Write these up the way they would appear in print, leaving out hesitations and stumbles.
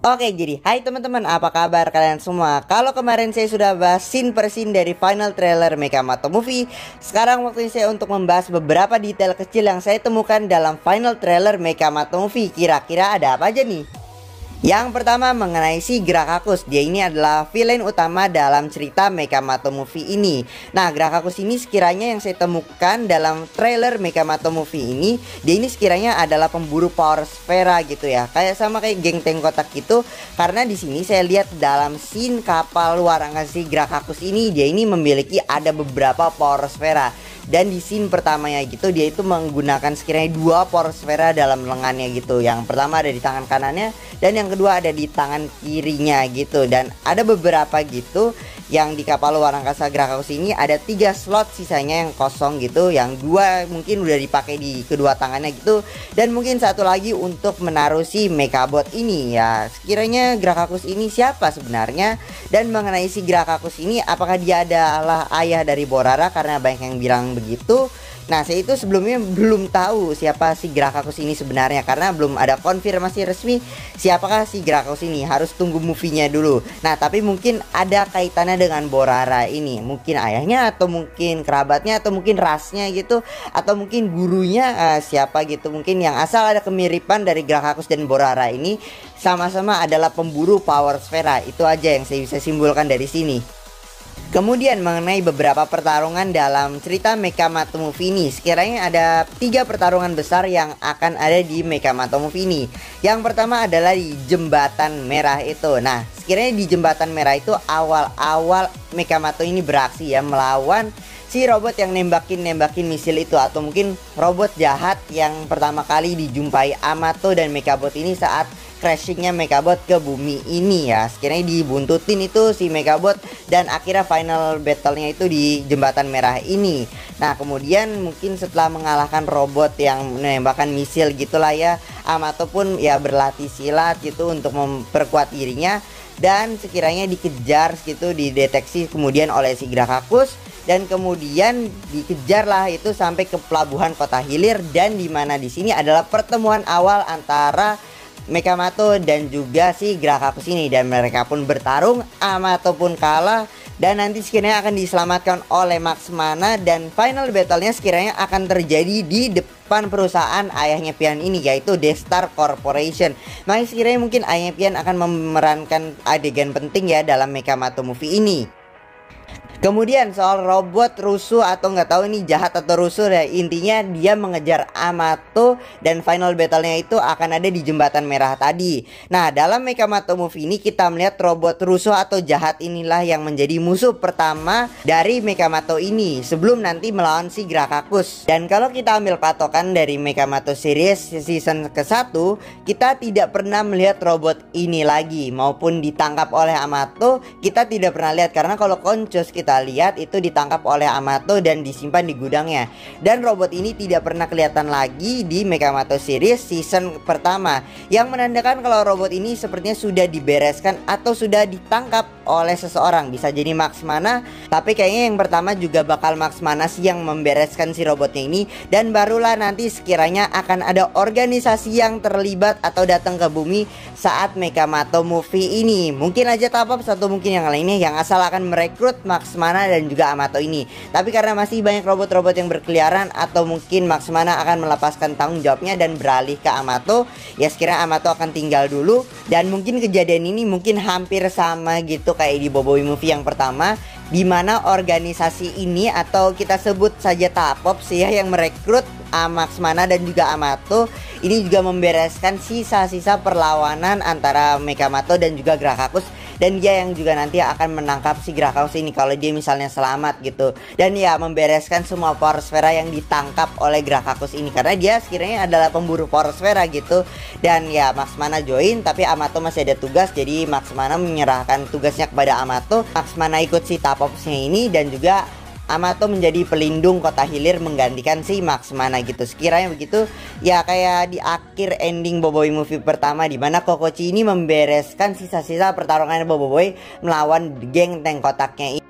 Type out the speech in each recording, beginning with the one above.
Oke, jadi hai teman-teman, apa kabar kalian semua? Kalau kemarin saya sudah bahas scene per scene dari final trailer Mekamato Movie, sekarang waktunya saya untuk membahas beberapa detail kecil yang saya temukan dalam final trailer Mekamato Movie. Kira-kira ada apa aja nih? Yang pertama mengenai si Grakakus. Dia ini adalah villain utama dalam cerita Mekamato Movie ini. Nah, Grakakus ini sekiranya yang saya temukan dalam trailer Mekamato Movie ini, dia ini sekiranya adalah pemburu power sfera gitu ya. Kayak sama kayak geng tank kotak gitu. Karena di sini saya lihat dalam scene kapal luar angkasa si Grakakus ini, dia ini memiliki ada beberapa power sfera. Dan di scene pertamanya gitu dia itu menggunakan sekiranya dua power sfera dalam lengannya gitu. Yang pertama ada di tangan kanannya dan yang kedua ada di tangan kirinya gitu. Dan ada beberapa gitu yang di kapal luar angkasa Grakakus ini ada 3 slot sisanya yang kosong gitu. Yang 2 mungkin udah dipakai di kedua tangannya gitu. Dan mungkin satu lagi untuk menaruh si Mekabot ini ya. Sekiranya Grakakus ini siapa sebenarnya? Dan mengenai si Grakakus ini, apakah dia adalah ayah dari Borara? Karena banyak yang bilang begitu. Nah, saya itu sebelumnya belum tahu siapa si Grakakus ini sebenarnya, karena belum ada konfirmasi resmi siapakah si Grakakus ini. Harus tunggu movie-nya dulu. Nah, tapi mungkin ada kaitannya dengan Borara ini. Mungkin ayahnya atau mungkin kerabatnya atau mungkin rasnya gitu, atau mungkin gurunya siapa gitu. Mungkin yang asal ada kemiripan dari Grakakus dan Borara ini sama-sama adalah pemburu power sfera. Itu aja yang saya bisa simpulkan dari sini. Kemudian mengenai beberapa pertarungan dalam cerita Mekamato Movie ini, sekiranya ada 3 pertarungan besar yang akan ada di Mekamato Movie ini. Yang pertama adalah di Jembatan Merah itu. Nah, sekiranya di Jembatan Merah itu awal-awal Mekamato ini beraksi ya, melawan si robot yang nembakin misil itu, atau mungkin robot jahat yang pertama kali dijumpai Amato dan Mekabot ini saat crashingnya Mekabot ke bumi ini ya. Sekiranya dibuntutin itu si Mekabot dan akhirnya final battle-nya itu di Jembatan Merah ini. Nah, kemudian mungkin setelah mengalahkan robot yang menembakkan misil gitulah ya, Amato pun ya berlatih silat gitu untuk memperkuat dirinya. Dan sekiranya dikejar gitu, dideteksi kemudian oleh si Grakakus, dan kemudian dikejarlah itu sampai ke pelabuhan kota hilir. Dan dimana di sini adalah pertemuan awal antara Mekamato dan juga si Grakakus ini, dan mereka pun bertarung. Amato pun kalah dan nanti sekiranya akan diselamatkan oleh Max Mana, dan final battle-nya sekiranya akan terjadi di depan perusahaan ayahnya Pian ini, yaitu Destar Corporation. Makanya sekiranya mungkin ayahnya Pian akan memerankan adegan penting ya dalam Mekamato Movie ini. Kemudian soal robot rusuh atau nggak tahu ini jahat atau rusuh ya, intinya dia mengejar Amato dan final battle-nya itu akan ada di Jembatan Merah tadi. Nah, dalam Mekamato Movie ini kita melihat robot rusuh atau jahat inilah yang menjadi musuh pertama dari Mekamato ini sebelum nanti melawan si Grakakus. Dan kalau kita ambil patokan dari Mekamato series season ke-1, kita tidak pernah melihat robot ini lagi maupun ditangkap oleh Amato. Kita tidak pernah lihat, karena kalau Koncos kita lihat itu ditangkap oleh Amato dan disimpan di gudangnya. Dan robot ini tidak pernah kelihatan lagi di Mekamato series season pertama, yang menandakan kalau robot ini sepertinya sudah dibereskan atau sudah ditangkap oleh seseorang. Bisa jadi Max Mana, tapi kayaknya yang pertama juga bakal Max Mana sih yang membereskan si robotnya ini. Dan barulah nanti sekiranya akan ada organisasi yang terlibat atau datang ke bumi saat Mekamato Movie ini. Mungkin aja Tapops atau mungkin yang lainnya yang asal akan merekrut Max Mana dan juga Amato ini. Tapi karena masih banyak robot-robot yang berkeliaran, atau mungkin Max Mana akan melepaskan tanggung jawabnya dan beralih ke Amato, ya sekiranya Amato akan tinggal dulu. Dan mungkin kejadian ini mungkin hampir sama gitu kayak di Boboiboy Movie yang pertama, dimana organisasi ini atau kita sebut saja Tapops ya yang merekrut Max Mana dan juga Amato ini juga membereskan sisa-sisa perlawanan antara Mekamato dan juga Grakakus. Dan dia yang juga nanti akan menangkap si Grakakus ini kalau dia misalnya selamat gitu. Dan ya membereskan semua power sfera yang ditangkap oleh Grakakus ini, karena dia sekiranya adalah pemburu power sfera gitu. Dan ya Max Mana join, tapi Amato masih ada tugas. Jadi Max Mana menyerahkan tugasnya kepada Amato. Max Mana ikut si Tapopsnya ini, dan juga Amato menjadi pelindung kota hilir menggantikan si Max Mana gitu. Sekiranya begitu ya, kayak di akhir ending Boboiboy Movie pertama, dimana Kokochi ini membereskan sisa-sisa pertarungan Boboiboy melawan geng tank kotaknya ini.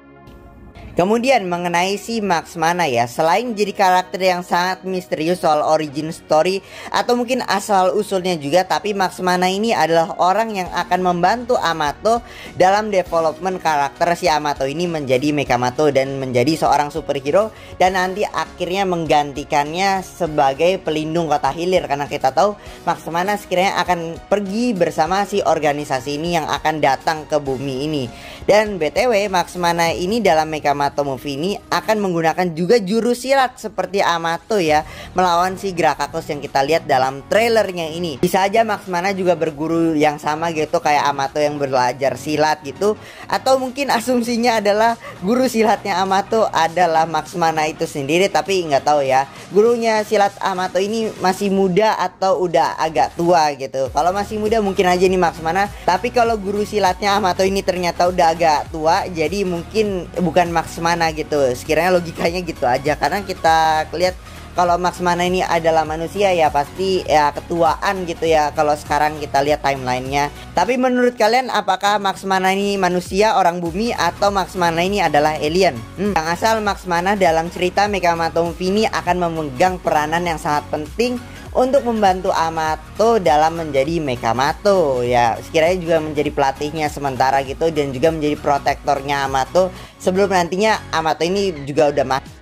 Kemudian mengenai si Max Mana ya, selain jadi karakter yang sangat misterius soal origin story atau mungkin asal usulnya juga, tapi Max Mana ini adalah orang yang akan membantu Amato dalam development karakter si Amato ini menjadi Mekamato dan menjadi seorang superhero, dan nanti akhirnya menggantikannya sebagai pelindung kota hilir, karena kita tahu Max Mana sekiranya akan pergi bersama si organisasi ini yang akan datang ke bumi ini. Dan BTW Max Mana ini dalam Mekamato Movie ini akan menggunakan juga jurus silat seperti Amato ya, melawan si Grakakus yang kita lihat dalam trailernya ini. Bisa aja Max Mana juga berguru yang sama gitu kayak Amato yang belajar silat gitu, atau mungkin asumsinya adalah guru silatnya Amato adalah Max Mana itu sendiri, tapi nggak tahu ya. Gurunya silat Amato ini masih muda atau udah agak tua gitu. Kalau masih muda mungkin aja nih Max Mana, tapi kalau guru silatnya Amato ini ternyata udah agak tua, jadi mungkin bukan Max Mana gitu. Sekiranya logikanya gitu aja, karena kita lihat kalau Max Mana ini adalah manusia ya pasti ya ketuaan gitu ya kalau sekarang kita lihat timelinenya. Tapi menurut kalian apakah Max Mana ini manusia orang bumi atau Max Mana ini adalah alien? Yang asal Max Mana dalam cerita Mekamato Movie ini akan memegang peranan yang sangat penting untuk membantu Amato dalam menjadi Mekamato ya, sekiranya juga menjadi pelatihnya sementara gitu, dan juga menjadi protektornya Amato sebelum nantinya Amato ini juga udah mati.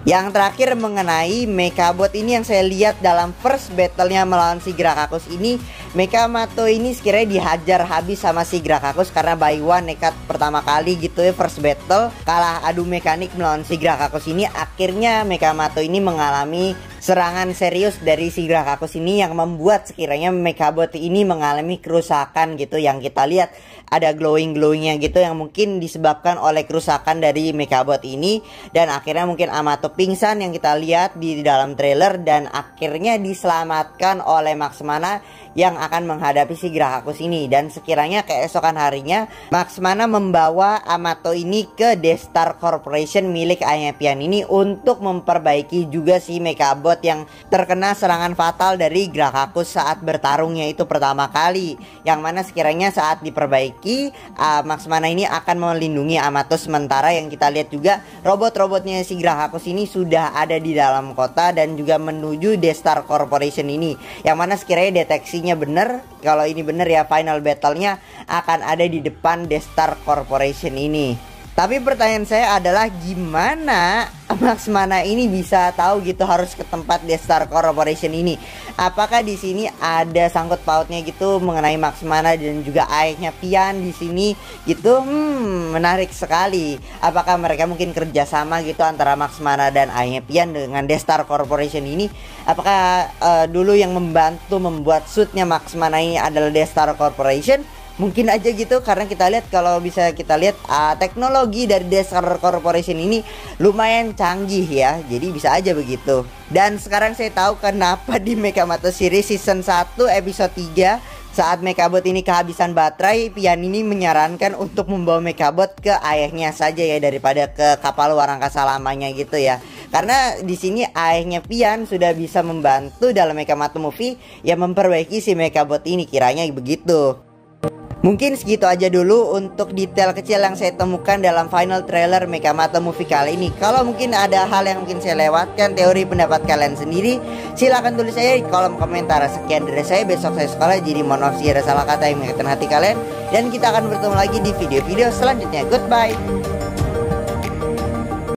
Yang terakhir mengenai Mekabot ini, yang saya lihat dalam first battle-nya melawan si Grakakus ini, Mekamato ini sekiranya dihajar habis sama si Grakakus karena Baiwan nekat pertama kali gitu ya, first battle kalah adu mekanik melawan si Grakakus ini. Akhirnya Mekamato ini mengalami serangan serius dari si Grakakus ini yang membuat sekiranya Mekabot ini mengalami kerusakan gitu, yang kita lihat ada glowingnya gitu yang mungkin disebabkan oleh kerusakan dari Mekabot ini, dan akhirnya mungkin Amato pingsan yang kita lihat di dalam trailer, dan akhirnya diselamatkan oleh Max Mana yang akan menghadapi si Grakakus ini. Dan sekiranya keesokan harinya Max Mana membawa Amato ini ke Destar Corporation milik Aepian ini untuk memperbaiki juga si Mekabot yang terkena serangan fatal dari Grakakus saat bertarungnya itu pertama kali, yang mana sekiranya saat diperbaiki Max Mana ini akan melindungi Amato sementara. Yang kita lihat juga robot-robotnya si Grakakus ini sudah ada di dalam kota dan juga menuju Destar Corporation ini, yang mana sekiranya deteksinya bener, kalau ini bener ya final battle-nya akan ada di depan Destar Corporation ini. Tapi pertanyaan saya adalah gimana Max Mana ini bisa tahu gitu harus ke tempat Destar Corporation ini? Apakah di sini ada sangkut pautnya gitu mengenai Max Mana dan juga ayahnya Pian di sini gitu? Menarik sekali. Apakah mereka mungkin kerjasama gitu antara Max Mana dan ayahnya Pian dengan Destar Corporation ini? Apakah dulu yang membantu membuat suitnya Max Mana ini adalah Destar Corporation? Mungkin aja gitu, karena kita lihat kalau bisa kita lihat teknologi dari Destar Corporation ini lumayan canggih ya, jadi bisa aja begitu. Dan sekarang saya tahu kenapa di Mekamato Series season 1 episode 3 saat Mekabot ini kehabisan baterai, Pian ini menyarankan untuk membawa Mekabot ke ayahnya saja ya daripada ke kapal luar angkasa lamanya gitu ya. Karena di sini ayahnya Pian sudah bisa membantu dalam Mekamato Movie yang memperbaiki si Mekabot ini, kiranya begitu. Mungkin segitu aja dulu untuk detail kecil yang saya temukan dalam final trailer Mekamato Movie kali ini. Kalau mungkin ada hal yang mungkin saya lewatkan, teori pendapat kalian sendiri, silahkan tulis saya di kolom komentar. Sekian dari saya, besok saya sekolah, jadi mohon maaf jika ada salah kata yang menyakitkan hati kalian. Dan kita akan bertemu lagi di video-video selanjutnya. Goodbye.